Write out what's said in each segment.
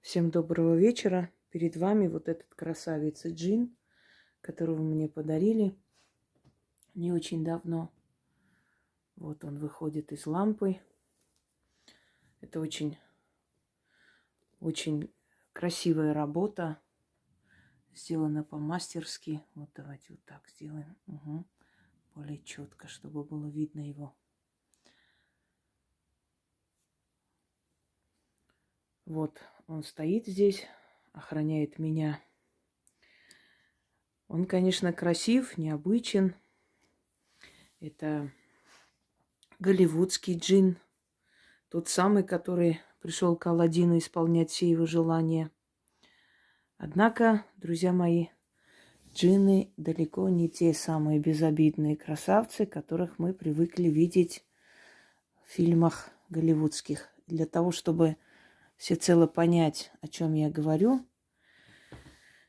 Всем доброго вечера. Перед вами вот этот красавец джин, которого мне подарили не очень давно. Вот он выходит из лампы. Это очень красивая работа. Сделана по-мастерски. Вот давайте вот так сделаем. Угу. Более четко, чтобы было видно его. Вот он стоит здесь, охраняет меня. Он, конечно, красив, необычен. Это голливудский джин. Тот самый, который пришел к Аладдину исполнять все его желания. Однако, друзья мои, джинны далеко не те самые безобидные красавцы, которых мы привыкли видеть в фильмах голливудских. Для того, чтобы всецело понять, о чем я говорю,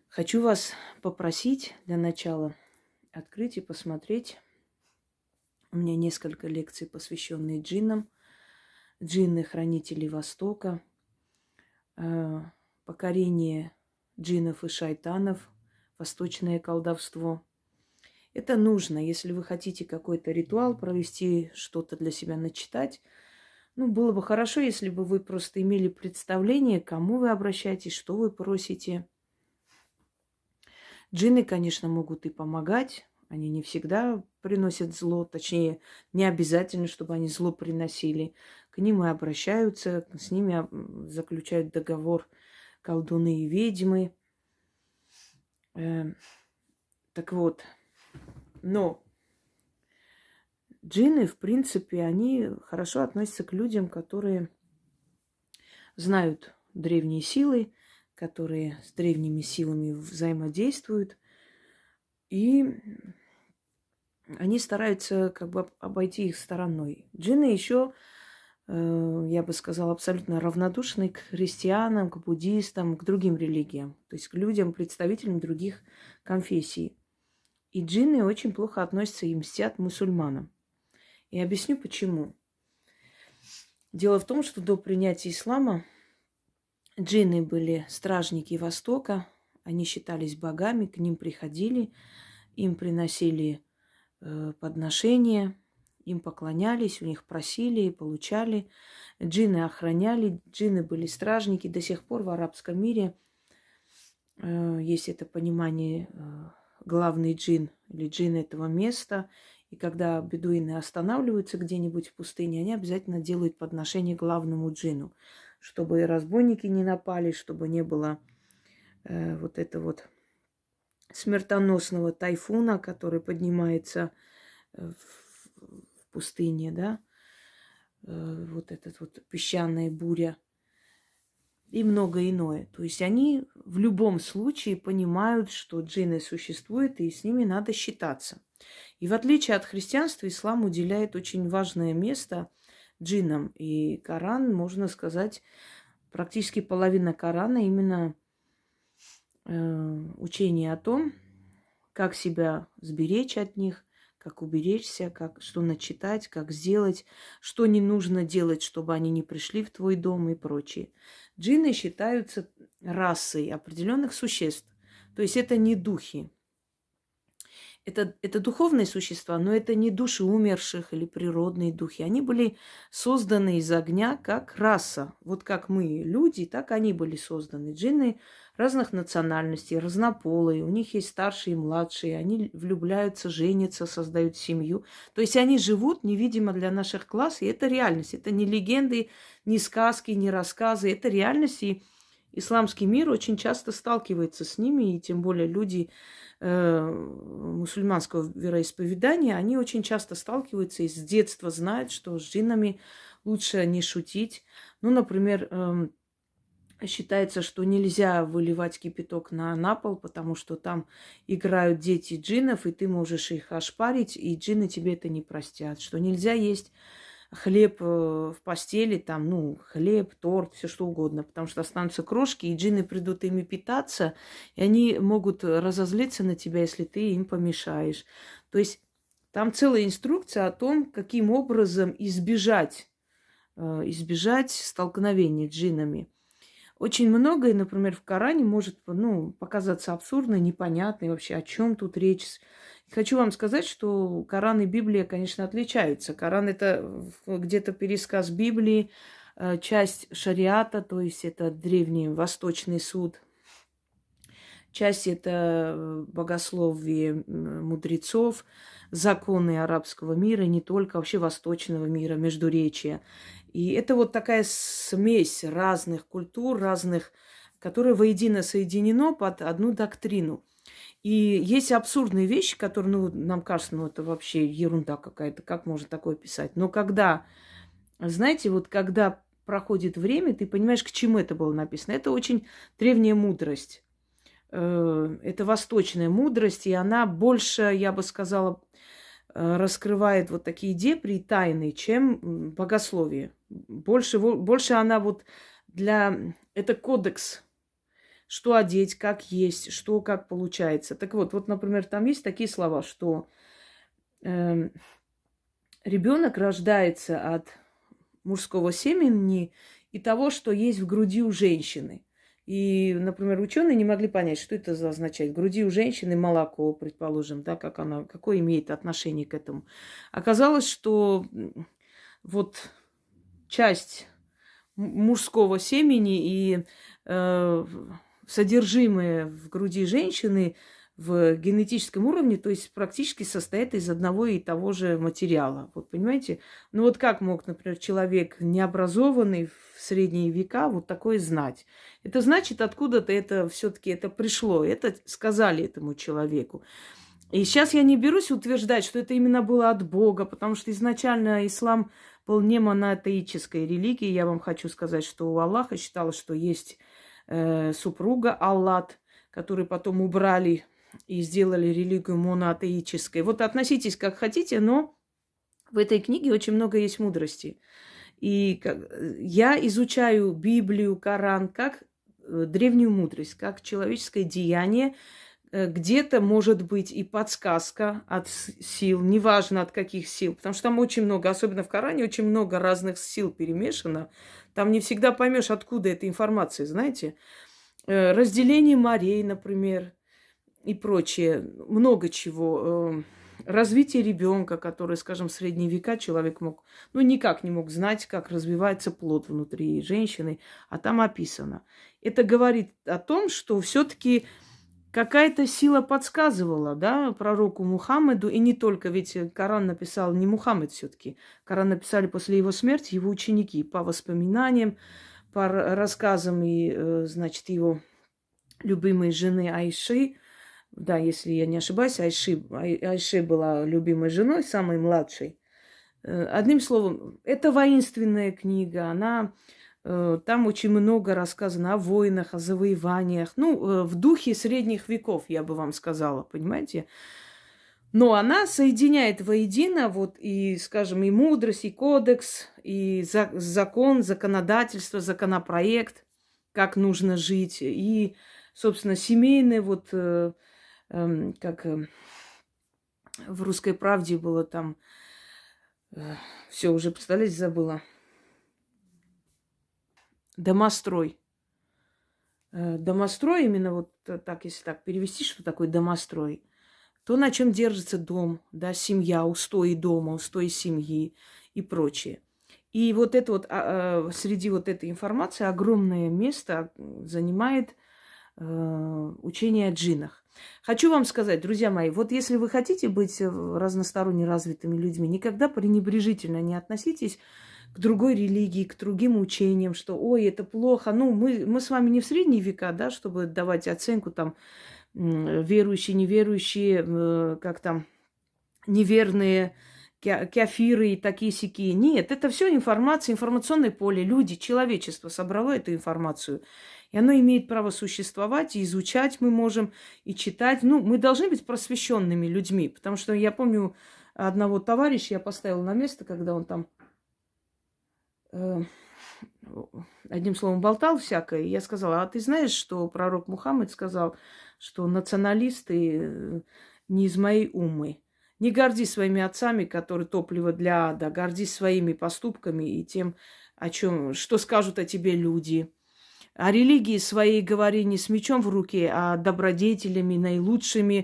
хочу вас попросить для начала открыть и посмотреть. У меня несколько лекций, посвященные джиннам. Джинны – хранители Востока, покорение джиннов и шайтанов, восточное колдовство. Это нужно, если вы хотите какой-то ритуал провести, что-то для себя начитать. Было бы хорошо, если бы вы просто имели представление, к кому вы обращаетесь, что вы просите. Джинны, конечно, могут и помогать. Они не всегда приносят зло, точнее, не обязательно, чтобы они зло приносили. К ним и обращаются, с ними заключают договор колдуны и ведьмы. Так вот, но джинны, в принципе, они хорошо относятся к людям, которые знают древние силы, которые с древними силами взаимодействуют. И они стараются как бы обойти их стороной. Джинны еще, я бы сказала, абсолютно равнодушны к христианам, к буддистам, к другим религиям, то есть к людям, представителям других конфессий. И джинны очень плохо относятся и мстят мусульманам. И объясню почему. Дело в том, что до принятия ислама джинны были стражники Востока, они считались богами, к ним приходили, им приносили подношения, им поклонялись, у них просили и получали. Джинны охраняли, джинны были стражники. До сих пор в арабском мире есть это понимание главный джин или джин этого места. И когда бедуины останавливаются где-нибудь в пустыне, они обязательно делают подношение главному джину, чтобы разбойники не напали, чтобы не было вот этого смертоносного тайфуна, который поднимается в пустыне, да, вот этот вот песчаная буря и многое иное. То есть они в любом случае понимают, что джинны существуют, и с ними надо считаться. И в отличие от христианства, ислам уделяет очень важное место джиннам. И Коран, можно сказать, практически половина Корана именно учение о том, как себя сберечь от них, как уберечься, что начитать, как сделать, что не нужно делать, чтобы они не пришли в твой дом и прочее. Джинны считаются расой определенных существ. То есть это не духи. Это духовные существа, но это не души умерших или природные духи. Они были созданы из огня как раса. Вот как мы, люди, так они были созданы. Джинны разных национальностей, разнополые. У них есть старшие и младшие. Они влюбляются, женятся, создают семью. То есть они живут невидимо для наших глаз, и это реальность. Это не легенды, не сказки, не рассказы. Это реальность, и исламский мир очень часто сталкивается с ними, и тем более люди мусульманского вероисповедания, они очень часто сталкиваются и с детства знают, что с джиннами лучше не шутить. Например, считается, что нельзя выливать кипяток на пол, потому что там играют дети джиннов, и ты можешь их ошпарить, и джинны тебе это не простят. Что нельзя есть хлеб в постели, хлеб, торт, все что угодно, потому что останутся крошки, и джинны придут ими питаться, и они могут разозлиться на тебя, если ты им помешаешь. То есть там целая инструкция о том, каким образом избежать столкновения с джиннами. Очень многое, например, в Коране может, показаться абсурдно, непонятно, и вообще о чем тут речь. Хочу вам сказать, что Коран и Библия, конечно, отличаются. Коран – это где-то пересказ Библии, часть шариата, то есть это древний восточный суд. Часть – это богословие мудрецов, законы арабского мира, не только, вообще восточного мира, междуречия. И это вот такая смесь разных культур, разных, которые воедино соединено под одну доктрину. И есть абсурдные вещи, которые, нам кажется, это вообще ерунда какая-то, как можно такое писать. Но когда, знаете, вот когда проходит время, ты понимаешь, к чему это было написано. Это очень древняя мудрость. Это восточная мудрость, и она больше, я бы сказала, раскрывает вот такие дебри тайны, чем богословие. Больше она вот Это кодекс, что одеть, как есть, что как получается. Так вот, например, там есть такие слова, что ребенок рождается от мужского семени и того, что есть в груди у женщины. И, например, ученые не могли понять, что это означает. В груди у женщины молоко, предположим, да, какое имеет отношение к этому. Оказалось, что вот часть мужского семени и содержимое в груди женщины в генетическом уровне, то есть практически состоит из одного и того же материала. Вот понимаете? Ну вот как мог, например, человек необразованный в средние века вот такое знать? Это значит, откуда-то это все-таки это пришло. Это сказали этому человеку. И сейчас я не берусь утверждать, что это именно было от Бога, потому что изначально ислам был не монотеической религией. Я вам хочу сказать, что у Аллаха считалось, что есть супруга Аллат, который потом убрали и сделали религию монотеической. Вот относитесь как хотите, но в этой книге очень много есть мудрости. И я изучаю Библию, Коран как древнюю мудрость, как человеческое деяние. Где-то может быть и подсказка от сил, неважно от каких сил, потому что там очень много, особенно в Коране, очень много разных сил перемешано. Там не всегда поймешь, откуда эта информация, знаете. Разделение морей, например, и прочее. Много чего. Развитие ребенка, который, скажем, в средние века человек мог, никак не мог знать, как развивается плод внутри женщины, а там описано. Это говорит о том, что все-таки какая-то сила подсказывала, да, пророку Мухаммеду, и не только, ведь Коран написал не Мухаммед все-таки. Коран написали после его смерти его ученики по воспоминаниям, по рассказам и, значит, его любимой жены Айши. Да, если я не ошибаюсь, Айши была любимой женой, самой младшей. Одним словом, это воинственная книга, там очень много рассказано о войнах, о завоеваниях. В духе средних веков, я бы вам сказала, понимаете? Но она соединяет воедино и, скажем, и мудрость, и кодекс, и закон, законодательство, законопроект, как нужно жить, и, собственно, семейное, как в «Русской правде» было там, все уже, представляете, забыла. Домострой. Домострой, именно так, если так перевести, что такое домострой, то, на чем держится дом, да, семья, устои дома, устои семьи и прочее. И среди этой информации огромное место занимает учение о джиннах. Хочу вам сказать, друзья мои, если вы хотите быть разносторонне развитыми людьми, никогда пренебрежительно не относитесь к другой религии, к другим учениям, что, ой, это плохо. Мы с вами не в средние века, да, чтобы давать оценку там верующие, неверующие, как там, неверные, кафиры и такие-сякие. Нет, это все информация, информационное поле. Люди, человечество собрало эту информацию. И оно имеет право существовать, и изучать мы можем, и читать. Мы должны быть просвещенными людьми, потому что я помню одного товарища я поставила на место, когда он там, одним словом, болтал всякое. И я сказала, а ты знаешь, что пророк Мухаммед сказал, что националисты не из моей уммы. Не гордись своими отцами, которые топливо для ада, гордись своими поступками и тем, что скажут о тебе люди. О религии своей говори не с мечом в руке, а добродетелями, наилучшим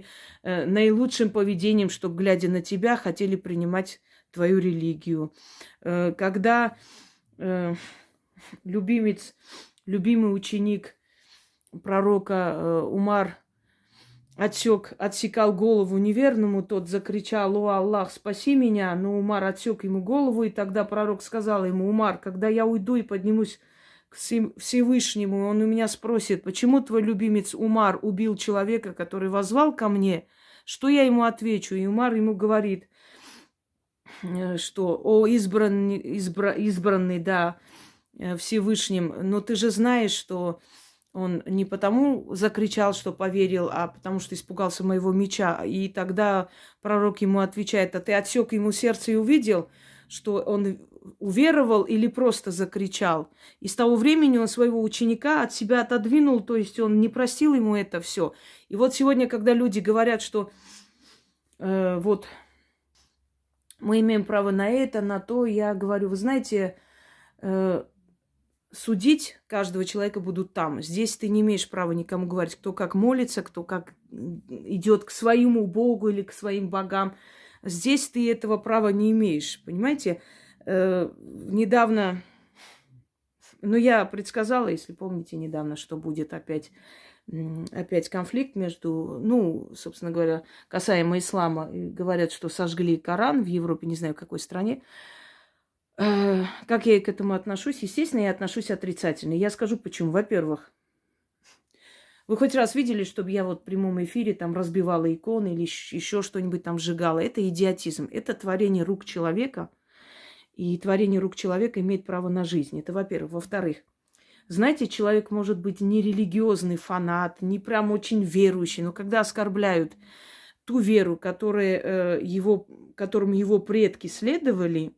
поведением, чтобы, глядя на тебя, хотели принимать твою религию. Когда любимый ученик пророка Умар отсекал голову неверному, тот закричал: «О Аллах, спаси меня!» Но Умар отсек ему голову, и тогда пророк сказал ему: «Умар, когда я уйду и поднимусь к Всевышнему, он у меня спросит: почему твой любимец Умар убил человека, который воззвал ко мне? Что я ему отвечу?» И Умар ему говорит, что: «О избранный, да, Всевышним, но ты же знаешь, что он не потому закричал, что поверил, а потому что испугался моего меча». И тогда пророк ему отвечает: «А ты отсек ему сердце и увидел, что он уверовал или просто закричал?» И с того времени он своего ученика от себя отодвинул, то есть он не простил ему это все. И вот сегодня, когда люди говорят, что вот мы имеем право на это, на то, я говорю: вы знаете, судить каждого человека будут там. Здесь ты не имеешь права никому говорить, кто как молится, кто как идет к своему Богу или к своим богам. Здесь ты этого права не имеешь, понимаете? Недавно, я предсказала, если помните, недавно, что будет опять конфликт между, собственно говоря, касаемо ислама. Говорят, что сожгли Коран в Европе, не знаю, в какой стране. Как я к этому отношусь? Естественно, я отношусь отрицательно. Я скажу почему. Во-первых, вы хоть раз видели, чтобы я вот в прямом эфире там разбивала иконы или еще что-нибудь там сжигала? Это идиотизм. Это творение рук человека. И творение рук человека имеет право на жизнь. Это во-первых. Во-вторых, знаете, человек может быть не религиозный фанат, не прям очень верующий, но когда оскорбляют ту веру, которым его предки следовали,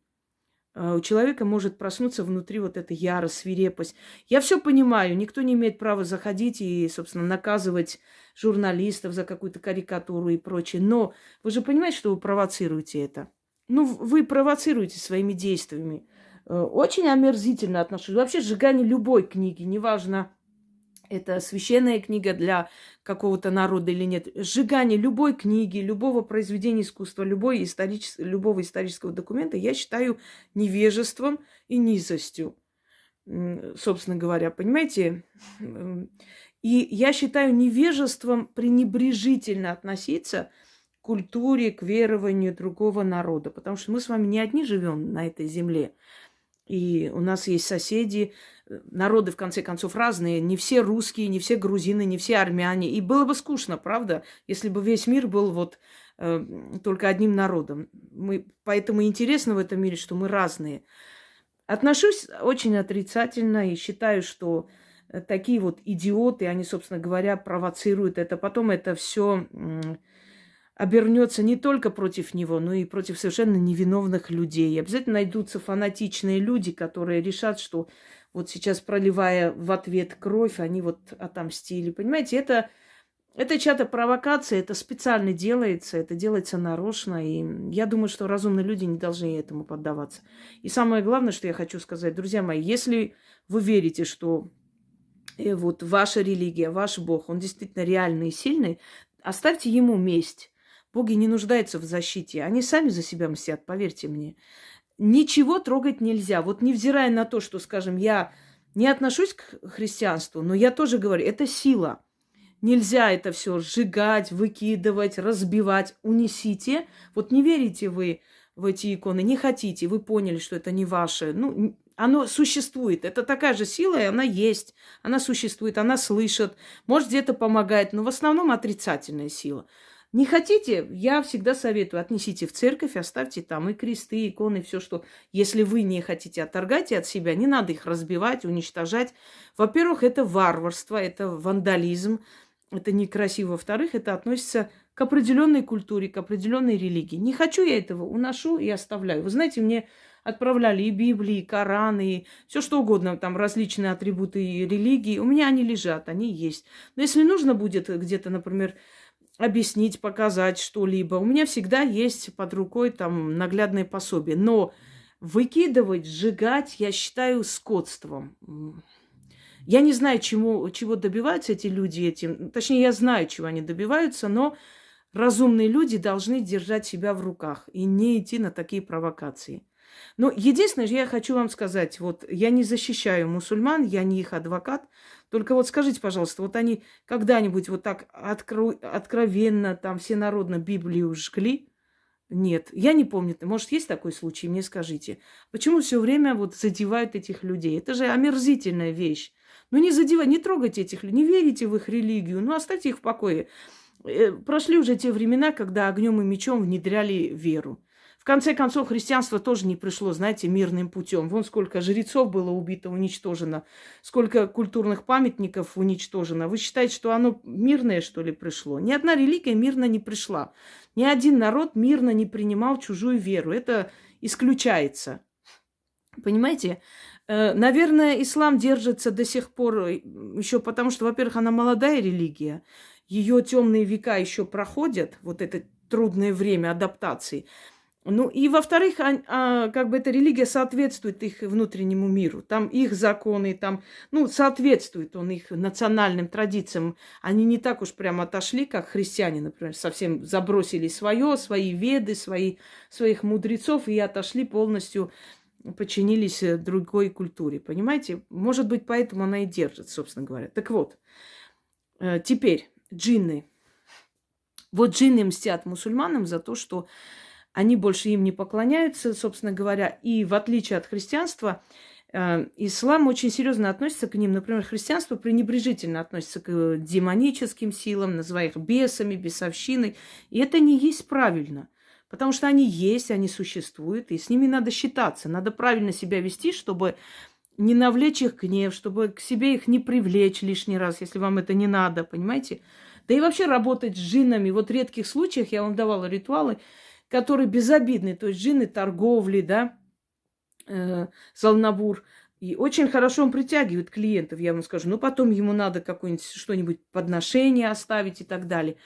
у человека может проснуться внутри вот эта ярость, свирепость. Я все понимаю, никто не имеет права заходить и, собственно, наказывать журналистов за какую-то карикатуру и прочее. Но вы же понимаете, что вы провоцируете это? Вы провоцируете своими действиями. Очень омерзительно отношусь. Вообще сжигание любой книги, неважно, это священная книга для какого-то народа или нет. Сжигание любой книги, любого произведения искусства, любого исторического документа я считаю невежеством и низостью, собственно говоря. Понимаете? И я считаю невежеством пренебрежительно относиться к культуре, к верованию другого народа. Потому что мы с вами не одни живем на этой земле. И у нас есть соседи, народы, в конце концов, разные. Не все русские, не все грузины, не все армяне. И было бы скучно, правда, если бы весь мир был только одним народом. Поэтому интересно в этом мире, что мы разные. Отношусь очень отрицательно и считаю, что такие вот идиоты, они, собственно говоря, провоцируют это. Потом это все обернется не только против него, но и против совершенно невиновных людей. И обязательно найдутся фанатичные люди, которые решат, что вот сейчас, проливая в ответ кровь, они вот отомстили. Понимаете, это чья-то провокация, это специально делается, это делается нарочно. И я думаю, что разумные люди не должны этому поддаваться. И самое главное, что я хочу сказать, друзья мои, если вы верите, что вот ваша религия, ваш Бог, он действительно реальный и сильный, оставьте ему месть. Боги не нуждаются в защите. Они сами за себя мстят, поверьте мне. Ничего трогать нельзя. Вот невзирая на то, что, скажем, я не отношусь к христианству, но я тоже говорю, это сила. Нельзя это все сжигать, выкидывать, разбивать. Унесите. Вот не верите вы в эти иконы, не хотите, вы поняли, что это не ваше. Оно существует. Это такая же сила, и она есть. Она существует, она слышит. Может, где-то помогает, но в основном отрицательная сила. Не хотите, я всегда советую, отнесите в церковь, оставьте там и кресты, и иконы, все, что... Если вы не хотите, отторгайте от себя, не надо их разбивать, уничтожать. Во-первых, это варварство, это вандализм, это некрасиво. Во-вторых, это относится к определенной культуре, к определенной религии. Не хочу я этого, уношу и оставляю. Вы знаете, мне отправляли и Библии, и Коран, и все что угодно, там различные атрибуты религии. У меня они лежат, они есть. Но если нужно будет где-то, например, объяснить, показать что-либо. У меня всегда есть под рукой там наглядное пособие. Но выкидывать, сжигать я считаю скотством. Я не знаю, чего добиваются эти люди этим. Точнее, я знаю, чего они добиваются, но разумные люди должны держать себя в руках и не идти на такие провокации. Но единственное, я хочу вам сказать, вот я не защищаю мусульман, я не их адвокат, только вот скажите, пожалуйста, вот они когда-нибудь вот так откровенно там всенародно Библию жгли? Нет, я не помню. Может, есть такой случай? Мне скажите. Почему все время вот задевают этих людей? Это же омерзительная вещь. Ну не задевайте, не трогайте этих людей, не верите в их религию, ну оставьте их в покое. Прошли уже те времена, когда огнем и мечом внедряли веру. В конце концов, христианство тоже не пришло, знаете, мирным путем. Вон сколько жрецов было убито, уничтожено, сколько культурных памятников уничтожено. Вы считаете, что оно мирное, что ли, пришло? Ни одна религия мирно не пришла. Ни один народ мирно не принимал чужую веру. Это исключается. Понимаете? Наверное, ислам держится до сих пор еще потому, что, во-первых, она молодая религия. Ее темные века еще проходят, вот это трудное время адаптации. Ну и, во-вторых, как бы эта религия соответствует их внутреннему миру. Там их законы, там, ну, соответствует он их национальным традициям. Они не так уж прям отошли, как христиане, например, совсем забросили свои веды, своих мудрецов и отошли полностью, подчинились другой культуре. Понимаете? Может быть, поэтому она и держит, собственно говоря. Так вот, теперь джинны. Вот джинны мстят мусульманам за то, что они больше им не поклоняются, собственно говоря. И в отличие от христианства, ислам очень серьезно относится к ним. Например, христианство пренебрежительно относится к демоническим силам, называя их бесами, бесовщиной. И это не есть правильно. Потому что они есть, они существуют, и с ними надо считаться. Надо правильно себя вести, чтобы не навлечь их гнев, чтобы к себе их не привлечь лишний раз, если вам это не надо, понимаете? Да и вообще работать с джиннами. Вот в редких случаях я вам давала ритуалы, которые безобидны. То есть джинны торговли, да, залнабур. И очень хорошо он притягивает клиентов, я вам скажу. Но потом ему надо какое-нибудь что-нибудь подношение оставить и так далее.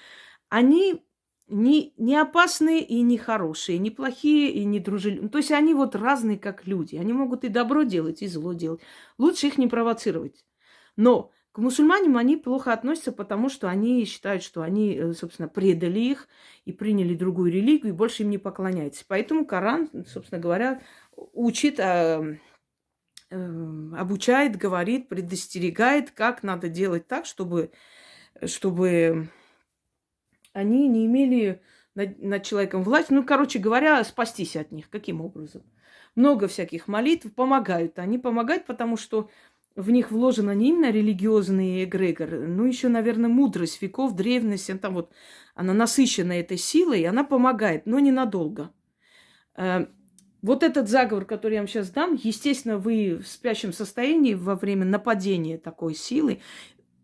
Они не опасные и не хорошие, не плохие и не дружелюбные. То есть они вот разные, как люди. Они могут и добро делать, и зло делать. Лучше их не провоцировать. Но к мусульманам они плохо относятся, потому что они считают, что они, собственно, предали их и приняли другую религию, и больше им не поклоняются. Поэтому Коран, собственно говоря, учит, обучает, говорит, предостерегает, как надо делать так, чтобы они не имели над человеком власть. Ну, короче говоря, спастись от них. Каким образом? Много всяких молитв помогают. Они помогают, потому что в них вложена не именно религиозный эгрегор, но еще, наверное, мудрость веков, древность. Там вот, она насыщена этой силой, и она помогает, но ненадолго. Вот этот заговор, который я вам сейчас дам, естественно, вы в спящем состоянии во время нападения такой силы,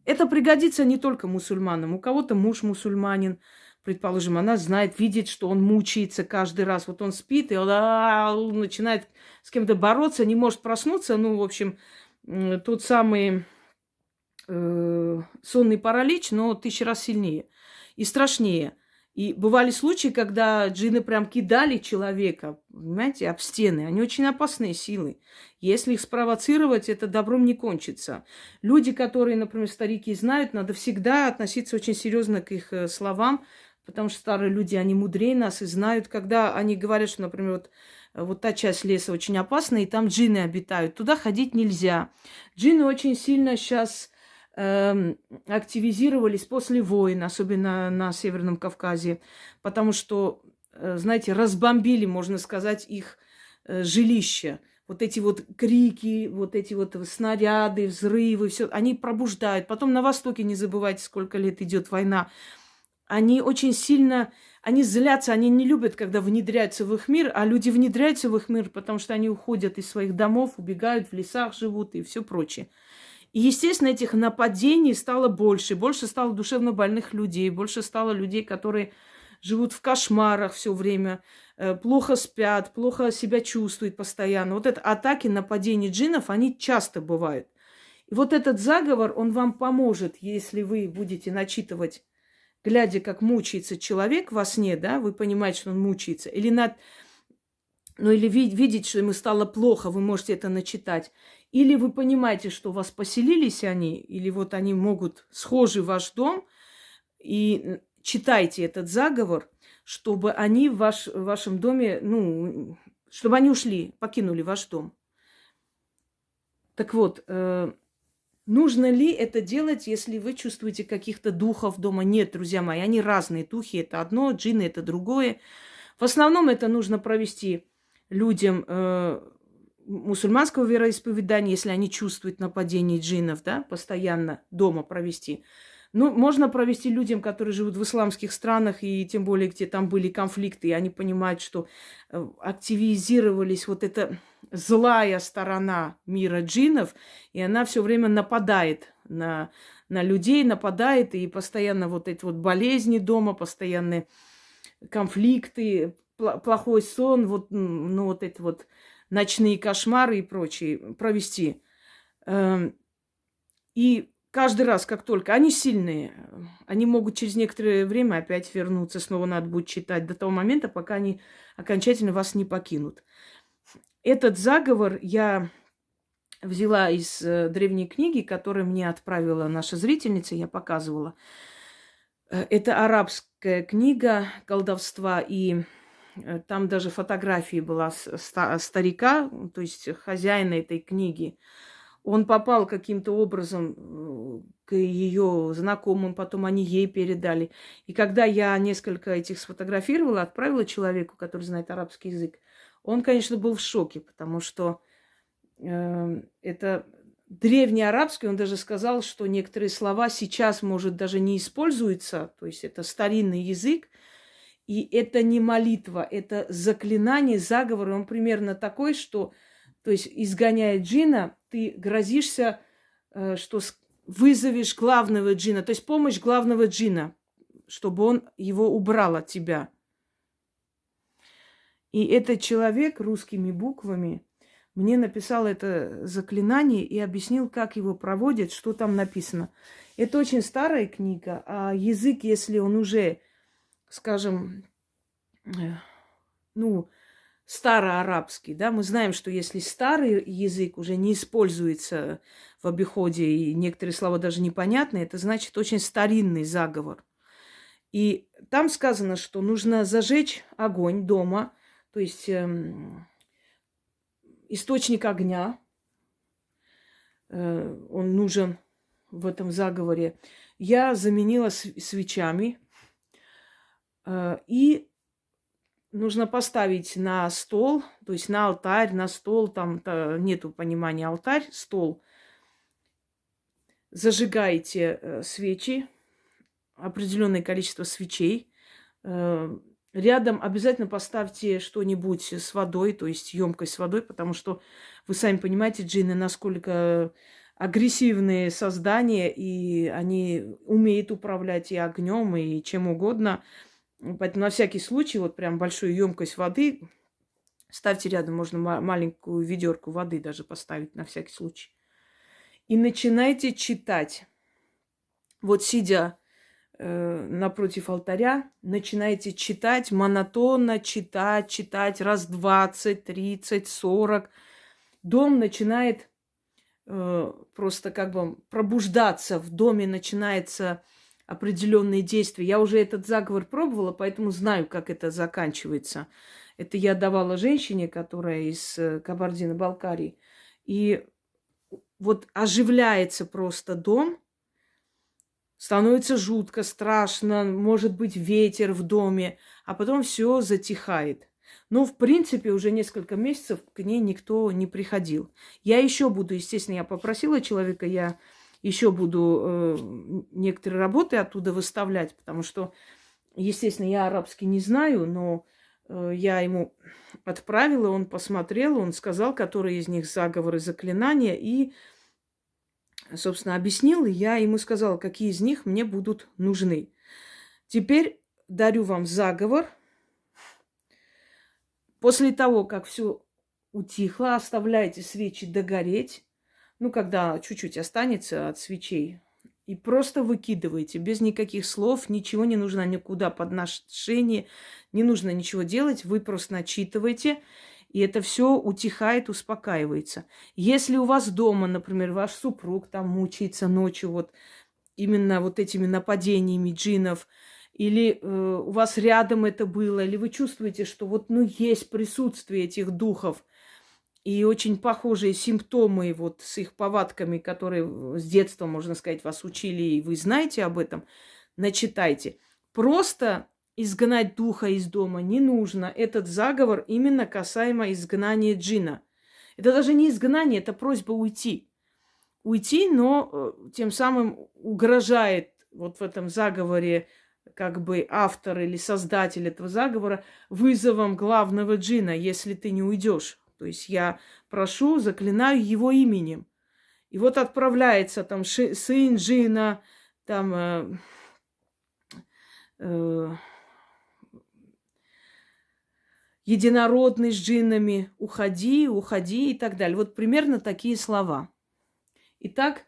это пригодится не только мусульманам. У кого-то муж мусульманин, предположим, она знает, видит, что он мучается каждый раз. Вот он спит, и он начинает с кем-то бороться, не может проснуться. Ну, в общем, тот самый сонный паралич, но 1000 раз сильнее и страшнее. И бывали случаи, когда джинны прям кидали человека, понимаете, об стены. Они очень опасные силы. Если их спровоцировать, это добром не кончится. Люди, которые, например, старики знают, надо всегда относиться очень серьезно к их словам, потому что старые люди, они мудрее нас и знают, когда они говорят, что, например, вот та часть леса очень опасна, и там джинны обитают. Туда ходить нельзя. Джинны очень сильно сейчас активизировались после войн, особенно на Северном Кавказе, потому что, знаете, разбомбили, можно сказать, их жилища. Вот эти вот крики, вот эти вот снаряды, взрывы, все, они пробуждают. Потом на Востоке, не забывайте, сколько лет идет война. Они очень сильно, они злятся, они не любят, когда внедряются в их мир, а люди внедряются в их мир, потому что они уходят из своих домов, убегают, в лесах живут и все прочее. И, естественно, этих нападений стало больше. Больше стало душевно больных людей, больше стало людей, которые живут в кошмарах все время, плохо спят, плохо себя чувствуют постоянно. Вот это атаки, нападения джиннов, они часто бывают. И вот этот заговор, он вам поможет, если вы будете начитывать, глядя, как мучается человек во сне, да, вы понимаете, что он мучается, или ну или видеть, что ему стало плохо, вы можете это начитать. Или вы понимаете, что у вас поселились они, или вот они могут схожи в ваш дом, и читайте этот заговор, чтобы они в вашем доме, ну, чтобы они ушли, покинули ваш дом. Так вот, нужно ли это делать, если вы чувствуете каких-то духов дома? Нет, друзья мои, они разные. Духи – это одно, джинны – это другое. В основном это нужно провести людям мусульманского вероисповедания, если они чувствуют нападение джиннов, да, постоянно дома провести. Ну, можно провести людям, которые живут в исламских странах, и тем более, где там были конфликты, и они понимают, что активизировались вот эта злая сторона мира джиннов, и она все время нападает на людей, нападает, и постоянно вот эти вот болезни дома, постоянные конфликты, плохой сон, вот, ну, вот эти вот ночные кошмары и прочее провести. И каждый раз, как только они сильные, они могут через некоторое время опять вернуться, снова надо будет читать до того момента, пока они окончательно вас не покинут. Этот заговор я взяла из древней книги, которую мне отправила наша зрительница, я показывала. Это арабская книга колдовства, и там даже фотография была старика, то есть хозяина этой книги. Он попал каким-то образом к ее знакомым, потом они ей передали. И когда я несколько этих сфотографировала, отправила человеку, который знает арабский язык, он, конечно, был в шоке, потому что это древнеарабский, он даже сказал, что некоторые слова сейчас, может, даже не используются, то есть это старинный язык, и это не молитва, это заклинание, заговор. Он примерно такой, что, то есть, изгоняя джинна, ты грозишься, что вызовешь главного джинна, то есть помощь главного джинна, чтобы он его убрал от тебя. И этот человек русскими буквами мне написал это заклинание и объяснил, как его проводят, что там написано. Это очень старая книга, а язык, если он уже, скажем, ну, староарабский, да, мы знаем, что если старый язык уже не используется в обиходе, и некоторые слова даже непонятны, это значит очень старинный заговор. И там сказано, что нужно зажечь огонь дома, то есть источник огня, он нужен в этом заговоре. Я заменила свечами, и нужно поставить на стол, то есть на алтарь, на стол, там нету понимания алтарь, стол. Зажигаете свечи, определенное количество свечей. Рядом обязательно поставьте что-нибудь с водой, то есть емкость с водой, потому что вы сами понимаете, джинны, насколько агрессивные создания, и они умеют управлять и огнем, и чем угодно. Поэтому на всякий случай, вот прям большую емкость воды ставьте рядом, можно маленькую ведерку воды даже поставить на всякий случай. И начинайте читать. Вот сидя напротив алтаря, начинаете читать, монотонно читать раз 20, 30, 40. Дом начинает просто как бы пробуждаться, в доме начинается определенные действия. Я уже этот заговор пробовала, поэтому знаю, как это заканчивается. Это я давала женщине, которая из Кабардино-Балкарии. И вот оживляется просто дом, становится жутко, страшно, может быть ветер в доме, а потом все затихает. Но, в принципе, уже несколько месяцев к ней никто не приходил. Я еще буду, естественно, я попросила человека, я еще буду некоторые работы оттуда выставлять, потому что, естественно, я арабский не знаю, но я ему отправила, он посмотрел, он сказал, которые из них заговоры, заклинания, и, собственно, объяснил, и я ему сказала, какие из них мне будут нужны. Теперь дарю вам заговор. После того, как все утихло, оставляйте свечи догореть. Ну, когда чуть-чуть останется от свечей. И просто выкидывайте, без никаких слов, ничего не нужно никуда подношение, не нужно ничего делать. Вы просто начитываете. И это все утихает, успокаивается. Если у вас дома, например, ваш супруг там мучается ночью вот именно вот этими нападениями джиннов, или у вас рядом это было, или вы чувствуете, что вот ну есть присутствие этих духов, и очень похожие симптомы вот с их повадками, которые с детства, можно сказать, вас учили, и вы знаете об этом, начитайте. Просто изгнать духа из дома не нужно. Этот заговор именно касаемо изгнания джина. Это даже не изгнание, это просьба уйти. Уйти, но тем самым угрожает вот в этом заговоре как бы автор или создатель этого заговора вызовом главного джина, если ты не уйдешь. То есть я прошу, заклинаю его именем. И вот отправляется там сын джина, там единородный с джиннами, уходи, уходи и так далее. Вот примерно такие слова. Итак,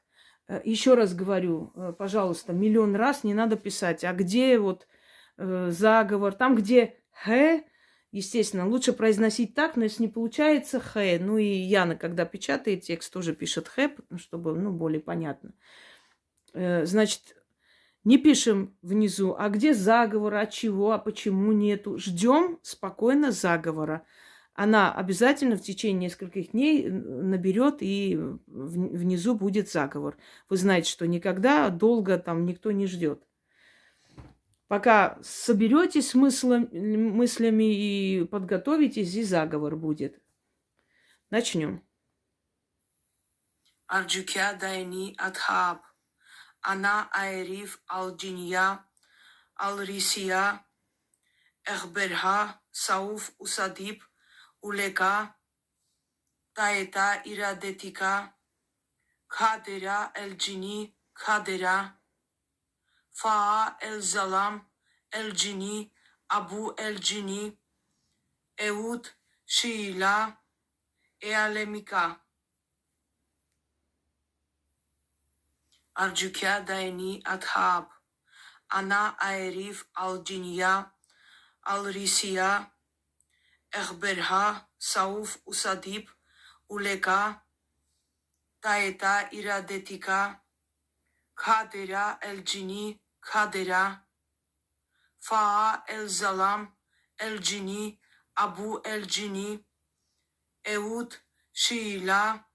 еще раз говорю, пожалуйста, миллион раз не надо писать, а где вот заговор, там, где «х», естественно, лучше произносить так, но если не получается «х», ну и Яна, когда печатает текст, тоже пишет «х», чтобы, ну, более понятно. Значит, не пишем внизу, а где заговор, от чего, а почему нету. Ждем спокойно заговора. Она обязательно в течение нескольких дней наберет, и внизу будет заговор. Вы знаете, что никогда долго там никто не ждет. Пока соберетесь с мыслями и подготовитесь, и заговор будет. Начнем. Арджукя дайни адхаб. Ана айриф алджинья алрисия эхберха сауф усадиб улека таэта ирадетика кадера элджини кадера фаа элзалам элджини абу элджини эуд шиила эалемика арджукя дайни адхаб ана айриф алджинья алрисия эхберха сауф усадиб улека таэта ирадетика кадера элджини кадера фаа элзалам элджини абу элджини эуд шиила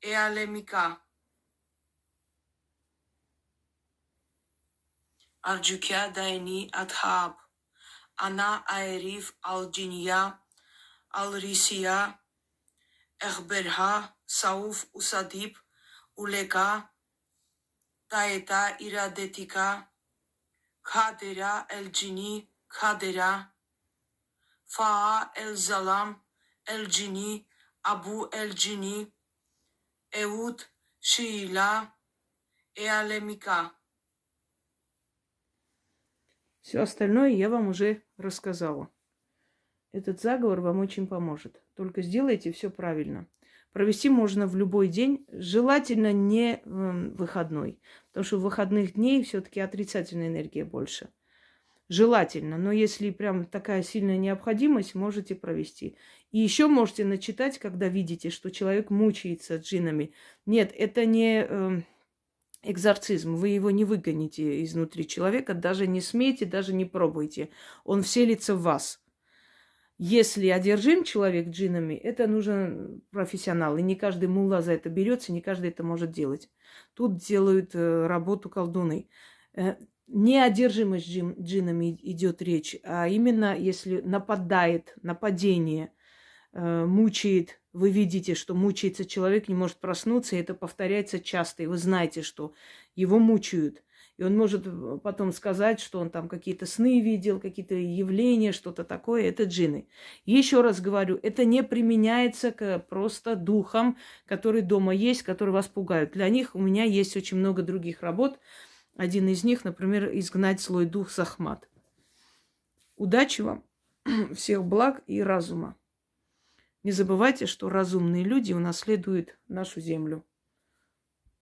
эалемика арджукя дайни адхаб ана айриф алджинья алрисия эхберха сауф усадиб улека таэта ирадетика кадера элджини кадера фаа элзалам элджини абу элджини эуд шиила эалемика. Все остальное я вам уже рассказала. Этот заговор вам очень поможет. Только сделайте все правильно. Провести можно в любой день, желательно не выходной, потому что в выходных дней все-таки отрицательная энергия больше. Желательно, но если прям такая сильная необходимость, можете провести. И еще можете начитать, когда видите, что человек мучается джиннами. Нет, это не экзорцизм, вы его не выгоните изнутри человека, даже не смейте, даже не пробуйте. Он вселится в вас. Если одержим человек джиннами, это нужен профессионал. И не каждый мулла за это берется, не каждый это может делать. Тут делают работу колдуны. Не одержимость джиннами идет речь, а именно если нападение, мучает, вы видите, что мучается человек, не может проснуться, и это повторяется часто, и вы знаете, что его мучают. И он может потом сказать, что он там какие-то сны видел, какие-то явления, что-то такое. Это джинны. Еще раз говорю, это не применяется к просто духам, которые дома есть, которые вас пугают. Для них у меня есть очень много других работ. Один из них, например, изгнать злой дух Захмат. Удачи вам, всех благ и разума. Не забывайте, что разумные люди унаследуют нашу землю.